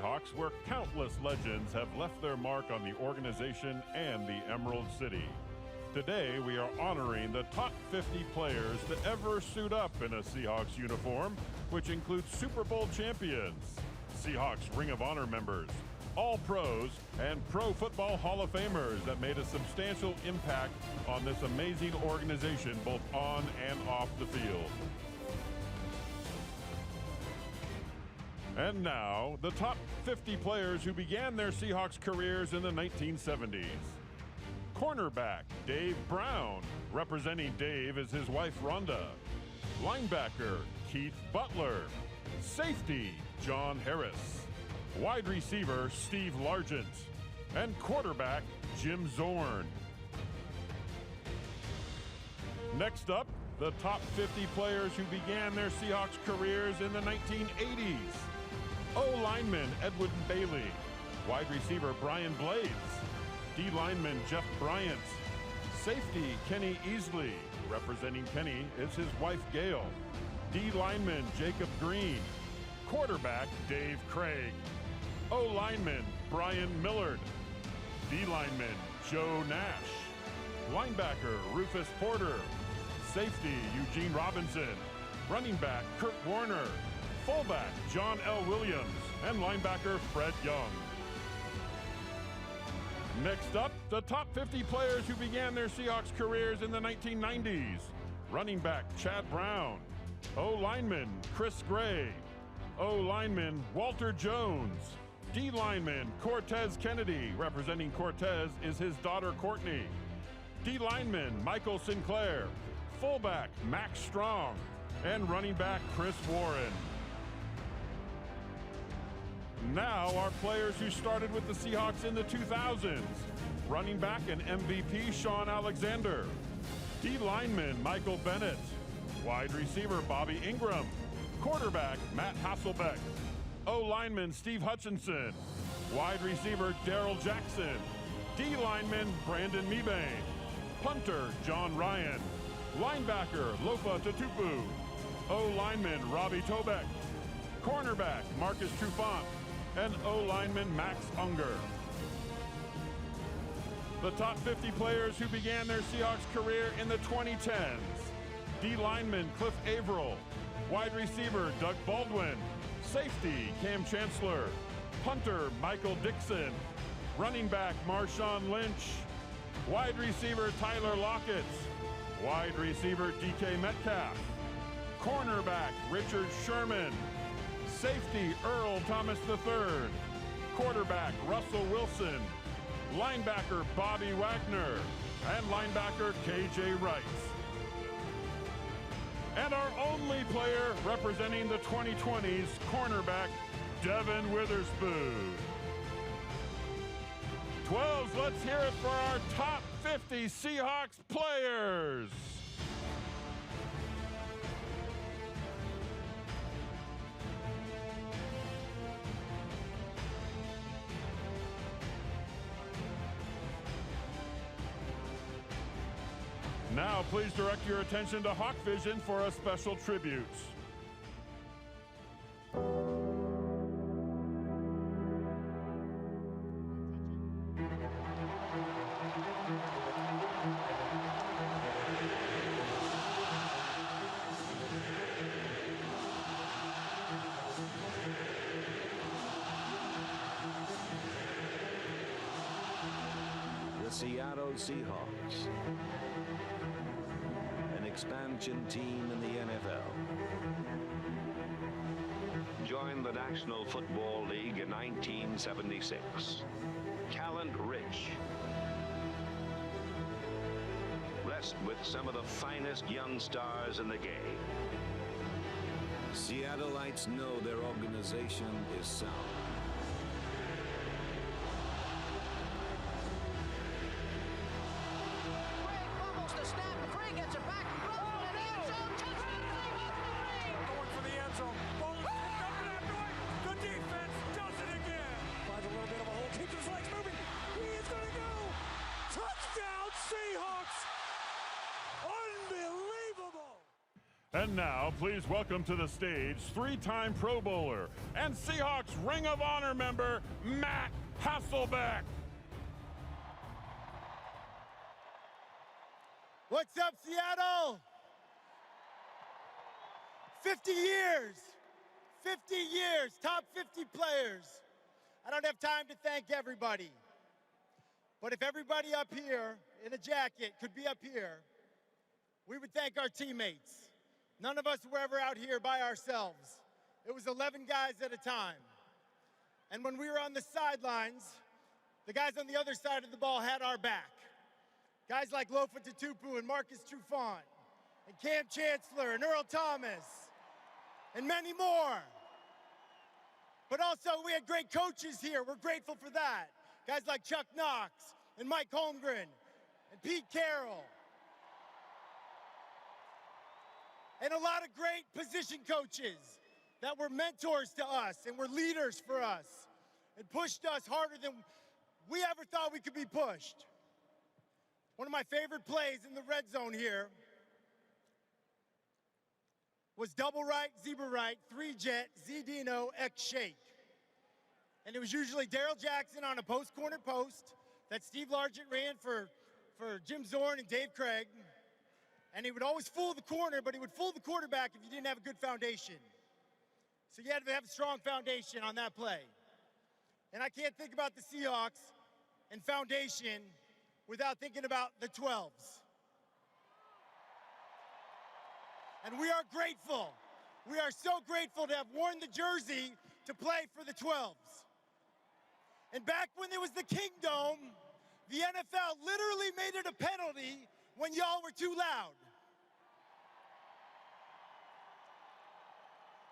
Seahawks, where countless legends have left their mark on the organization and the Emerald City. Today, we are honoring the top 50 players to ever suit up in a Seahawks uniform, which includes Super Bowl champions, Seahawks Ring of Honor members, All-Pros, and Pro Football Hall of Famers that made a substantial impact on this amazing organization both on and off the field. And now, the top 50 players who began their Seahawks careers in the 1970s. Cornerback, Dave Brown. Representing Dave is his wife, Rhonda. Linebacker, Keith Butler. Safety, John Harris. Wide receiver, Steve Largent. And quarterback, Jim Zorn. Next up, the top 50 players who began their Seahawks careers in the 1980s. O-lineman, Edwin Bailey. Wide receiver, Brian Blades. D-lineman, Jeff Bryant. Safety, Kenny Easley. Representing Kenny is his wife, Gail. D-lineman, Jacob Green. Quarterback, Dave Craig. O-lineman, Brian Millard. D-lineman, Joe Nash. Linebacker, Rufus Porter. Safety, Eugene Robinson. Running back, Kurt Warner. Fullback, John L. Williams. And linebacker, Fred Young. Next up, the top 50 players who began their Seahawks careers in the 1990s. Running back, Chad Brown. O-lineman, Chris Gray. O-lineman, Walter Jones. D-lineman, Cortez Kennedy. Representing Cortez is his daughter, Courtney. D-lineman, Michael Sinclair. Fullback, Max Strong. And running back, Chris Warren. Now our players who started with the Seahawks in the 2000s. Running back and MVP, Sean Alexander. D-lineman, Michael Bennett. Wide receiver, Bobby Ingram. Quarterback, Matt Hasselbeck. O-lineman, Steve Hutchinson. Wide receiver, Darrell Jackson. D-lineman, Brandon Mebane. Punter, John Ryan. Linebacker, Lofa Tatupu. O-lineman, Robbie Tobeck. Cornerback, Marcus Trufant. And O-lineman, Max Unger. The top 50 players who began their Seahawks career in the 2010s. D-lineman, Cliff Averill. Wide receiver, Doug Baldwin. Safety, Cam Chancellor. Punter, Michael Dixon. Running back, Marshawn Lynch. Wide receiver, Tyler Lockett. Wide receiver, DK Metcalf. Cornerback, Richard Sherman. Safety, Earl Thomas III. Quarterback, Russell Wilson. Linebacker, Bobby Wagner. And linebacker, KJ Wright. And our only player representing the 2020s, cornerback, Devin Witherspoon. 12s, let's hear it for our top 50 Seahawks players. Now, please direct your attention to Hawk Vision for a special tribute. The Seattle Seahawks, an expansion team in the NFL. Joined the National Football League in 1976. Talent rich. Blessed with some of the finest young stars in the game. Seattleites know their organization is sound. And now, please welcome to the stage three-time Pro Bowler and Seahawks Ring of Honor member, Matt Hasselbeck. What's up, Seattle? 50 years, top 50 players. I don't have time to thank everybody. But if everybody up here in a jacket could be up here, we would thank our teammates. None of us were ever out here by ourselves. It was 11 guys at a time. And when we were on the sidelines, the guys on the other side of the ball had our back. Guys like Lofa Tatupu and Marcus Trufant, and Cam Chancellor and Earl Thomas, and many more. But also, we had great coaches here. We're grateful for that. Guys like Chuck Knox and Mike Holmgren and Pete Carroll. And a lot of great position coaches that were mentors to us and were leaders for us and pushed us harder than we ever thought we could be pushed. One of my favorite plays in the red zone here was double right, zebra right, three-jet, Z-Dino, X-shake. And it was usually Darrell Jackson on a post-corner post that Steve Largent ran for Jim Zorn and Dave Craig. And he would always fool the corner, but he would fool the quarterback if you didn't have a good foundation. So you had to have a strong foundation on that play. And I can't think about the Seahawks and foundation without thinking about the 12s. And we are grateful. We are so grateful to have worn the jersey to play for the 12s. And back when there was the Kingdome, the NFL literally made it a penalty when y'all were too loud.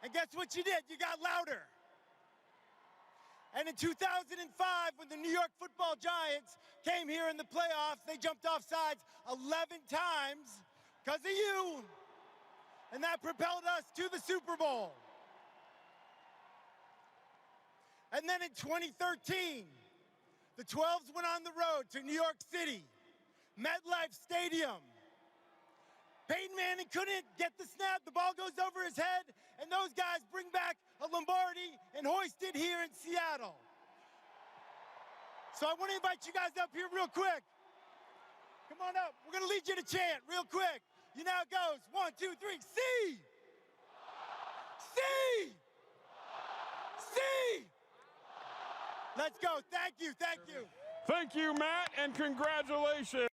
And guess what you did? You got louder. And in 2005, when the New York Football Giants came here in the playoffs, they jumped off sides 11 times because of you. And that propelled us to the Super Bowl. And then in 2013, the 12s went on the road to New York City, MetLife Stadium. Peyton Manning couldn't get the snap. The ball goes over his head, and those guys bring back a Lombardi and hoist it here in Seattle. So I want to invite you guys up here real quick. Come on up. We're going to lead you to chant real quick. You know how it goes. 1, 2, 3. See! See! See! Let's go. Thank you. Thank you. Thank you, Matt, and congratulations.